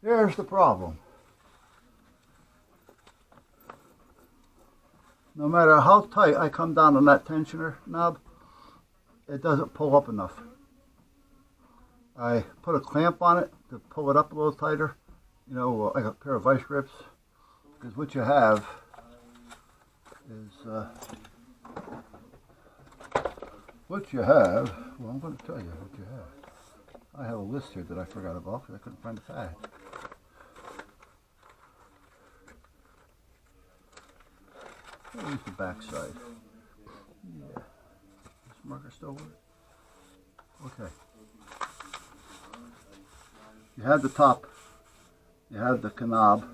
Here's the problem. No matter how tight I come down on that tensioner knob, it doesn't pull up enough. I put a clamp on it to pull it up a little tighter, you know, like a pair of vice grips, because what you have is, well, I'm going to tell you what you have. I have a list here that I forgot about because I couldn't find the pad. I'll use the back side. Yeah. This marker still work? Okay. You have the top. You have the knob.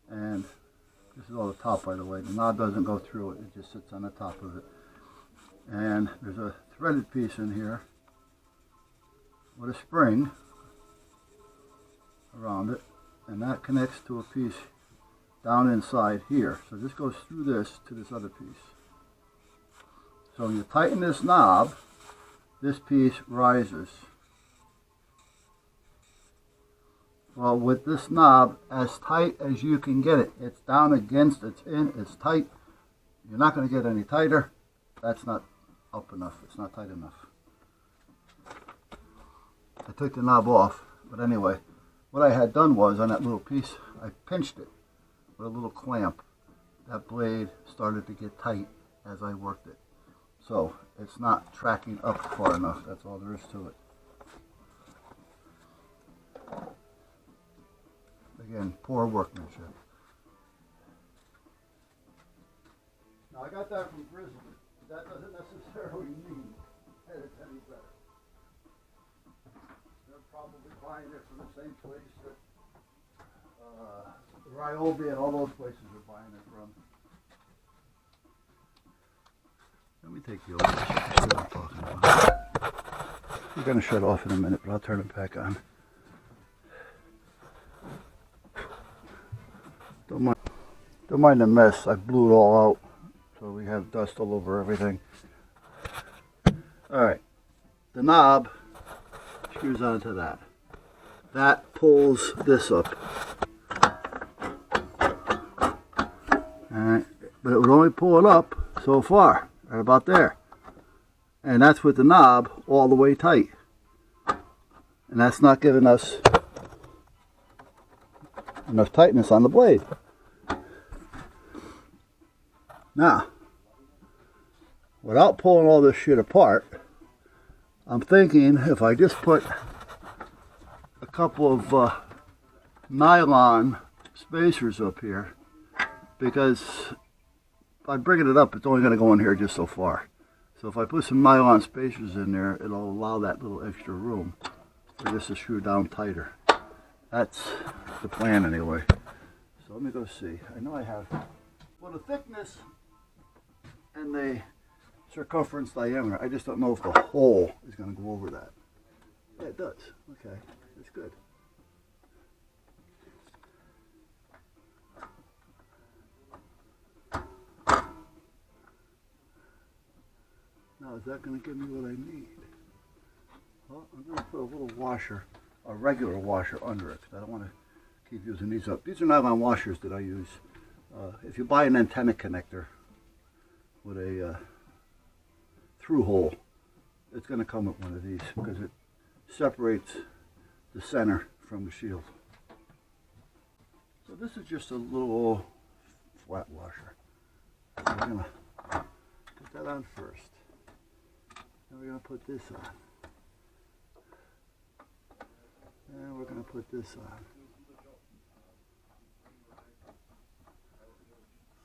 And this is all the top, by the way. The knob doesn't go through it. It just sits on the top of it. And there's a threaded piece in here with a spring around it. And that connects to a piece down inside here. So this goes through this to this other piece. So when you tighten this knob, this piece rises. Well, with this knob, as tight as you can get it, it's down against, it's in, it's tight. You're not going to get any tighter. That's not up enough. It's not tight enough. I took the knob off, but anyway, what I had done was on that little piece, I pinched it with a little clamp. That blade started to get tight as I worked it. So it's not tracking up far enough. That's all there is to it. Again, poor workmanship. Now I got that from Grizzly. That doesn't necessarily mean that it's any better. They're probably buying it from the same place that Ryobi and all those places are buying it from. Let me take the old shit I'm talking about. We're going to shut off in a minute, but I'll turn it back on. Don't mind the mess. I blew it all out, so we have dust all over everything. All right, the knob screws onto that. That pulls this up. All right, but it would only pull it up so far, right about there. And that's with the knob all the way tight. And that's not giving us enough tightness on the blade. Now, without pulling all this shit apart, I'm thinking if I just put a couple of nylon spacers up here, because by bringing it up, it's only going to go in here just so far. So if I put some nylon spacers in there, it'll allow that little extra room for this to screw down tighter. That's the plan anyway. So let me go see. I know I have, well, the thickness and the circumference diameter, I just don't know if the hole is going to go over that. Yeah, it does. Okay, that's good. Now, is that going to give me what I need? Well, I'm going to put a little washer, a regular washer under it, because I don't want to keep using these up. These are nylon washers that I use. If you buy an antenna connector with a through hole, it's going to come with one of these because it separates the center from the shield. So this is just a little flat washer. So we're going to put that on first. Then we're going to put this on. And we're going to put this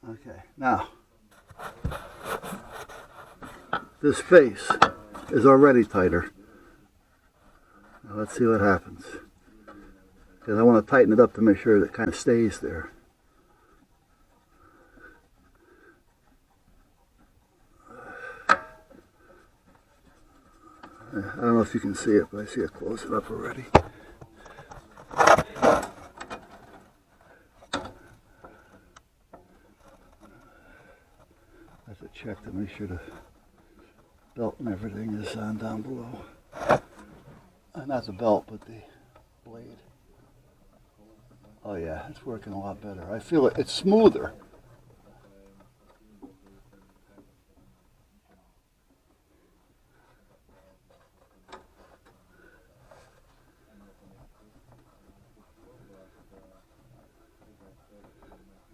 on. Okay, now this face is already tighter. Now let's see what happens. Because I want to tighten it up to make sure that it kind of stays there. I don't know if you can see it, but I see it close it up already. That's a check to make sure the belt and everything is on down below. not the belt, but the blade. Oh yeah, it's working a lot better. I feel it. It's smoother.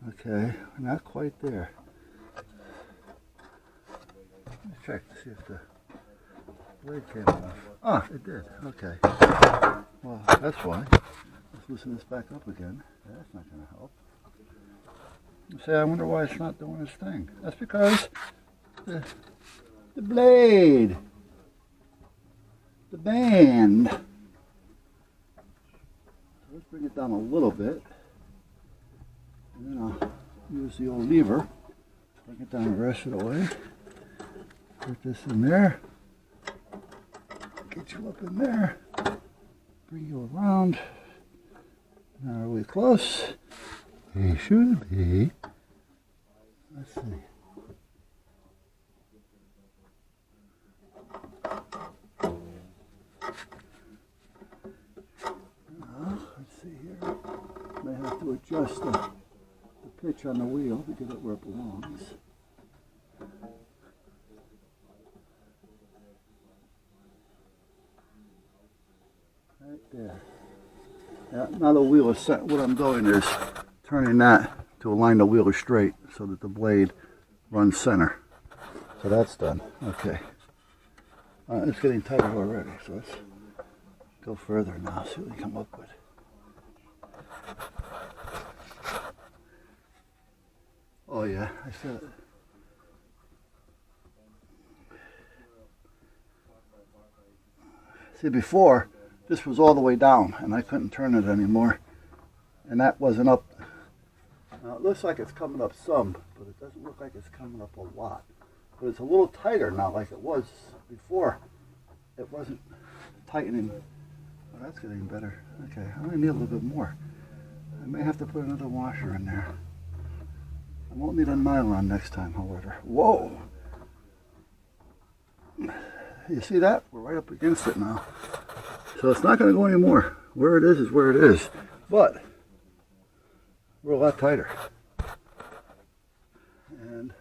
Okay, not quite there. Let's check to see if the blade came off. Ah, it did. Okay. Well, that's why. Let's loosen this back up again. That's not going to help. You say, I wonder why it's not doing its thing. That's because the blade, the band. So let's bring it down a little bit. And then I'll use the old lever. Bring it down the rest of the way. Put this in there. Get you up in there. Bring you around. Now are we close? We should be. Let's see. Now, let's see here. May have to adjust the pitch on the wheel to get it where it belongs. Right there. Yeah, now the wheel is set. What I'm doing is turning that to align the wheel straight so that the blade runs center. So that's done. Okay. It's getting tighter already, so let's go further now, see what we come up with. Oh yeah, I feel it. See, before, this was all the way down, and I couldn't turn it anymore. And that wasn't up. Now, it looks like it's coming up some, but it doesn't look like it's coming up a lot. But it's a little tighter now, like it was before. It wasn't tightening. Oh, that's getting better. Okay, I'm going to need a little bit more. I may have to put another washer in there. I won't need a nylon next time, however. Whoa! You see that? We're right up against it now. So it's not going to go anymore. Where it is where it is. But we're a lot tighter. And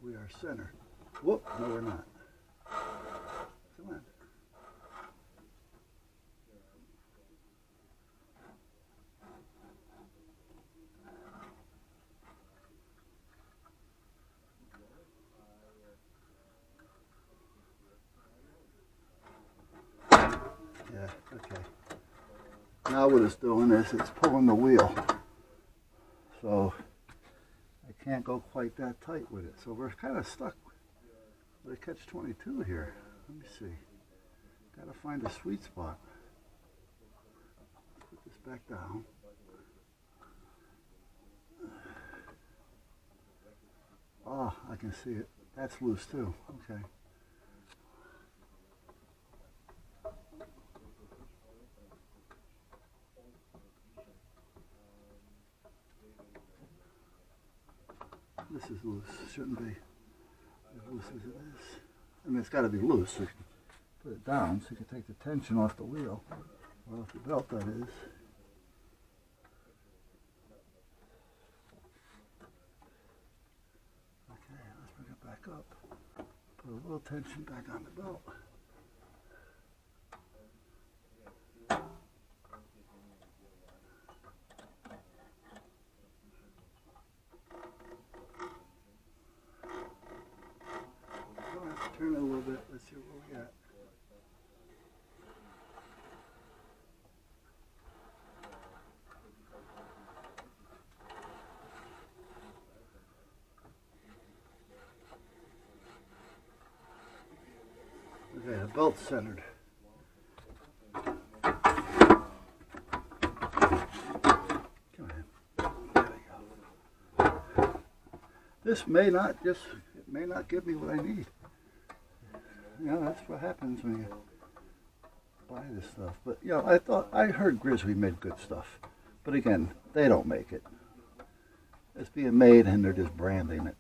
we are center. Whoop, no we're not. Come on. Yeah, okay. Now what it's doing is it's pulling the wheel. So I can't go quite that tight with it. So we're kind of stuck with a catch-22 here. Let me see. Got to find a sweet spot. Put this back down. Oh, I can see it. That's loose too. Okay. This is loose. Shouldn't be as loose as it is. I mean, it's got to be loose. So you can put it down so you can take the tension off the wheel, or off the belt, that is. Okay, let's bring it back up. Put a little tension back on the belt. Turn it a little bit. Let's see what we got. Okay, the belt's centered. Come on. There we go. This may not it may not give me what I need. You know, that's what happens when you buy this stuff. But, you know, I heard Grizzly made good stuff. But again, they don't make it. It's being made and they're just branding it.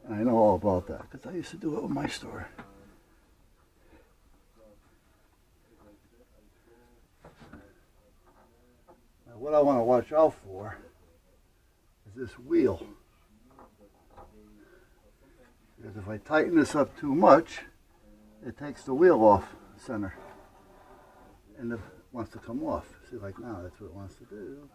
And I know all about that because I used to do it with my store. what I want to watch out for is this wheel. Because if I tighten this up too much, it takes the wheel off center. And it wants to come off. See, like now, that's what it wants to do.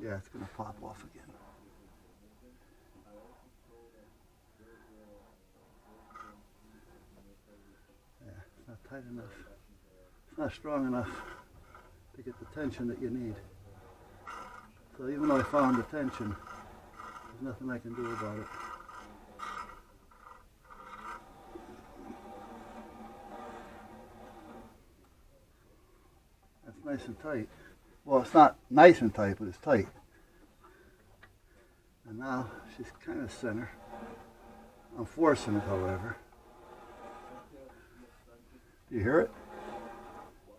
Yeah, it's going to pop off again. Yeah, it's not tight enough. It's not strong enough to get the tension that you need. So even though I found the tension, there's nothing I can do about it. That's nice and tight. Well, it's not nice and tight, but it's tight. And now she's kind of center. I'm forcing it, however. Do you hear it?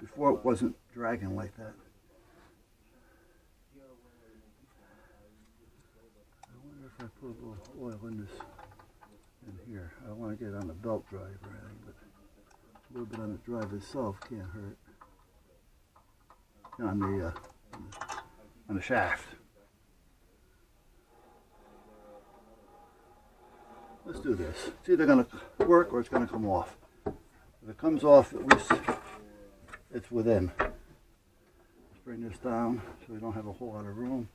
Before it wasn't dragging like that. I wonder if I put a little oil in this, in here. I don't want to get it on the belt drive or anything, but a little bit on the drive itself can't hurt. On the shaft. Let's do this. It's either going to work or it's going to come off. If it comes off, at least it's within. Let's bring this down so we don't have a whole lot of room.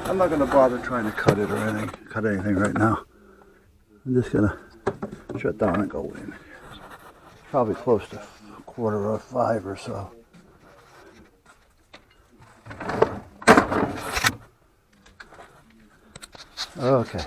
I'm not going to bother trying to cut it or anything right now. I'm just going to shut down and go in. Probably close to 4:45 or so. Okay.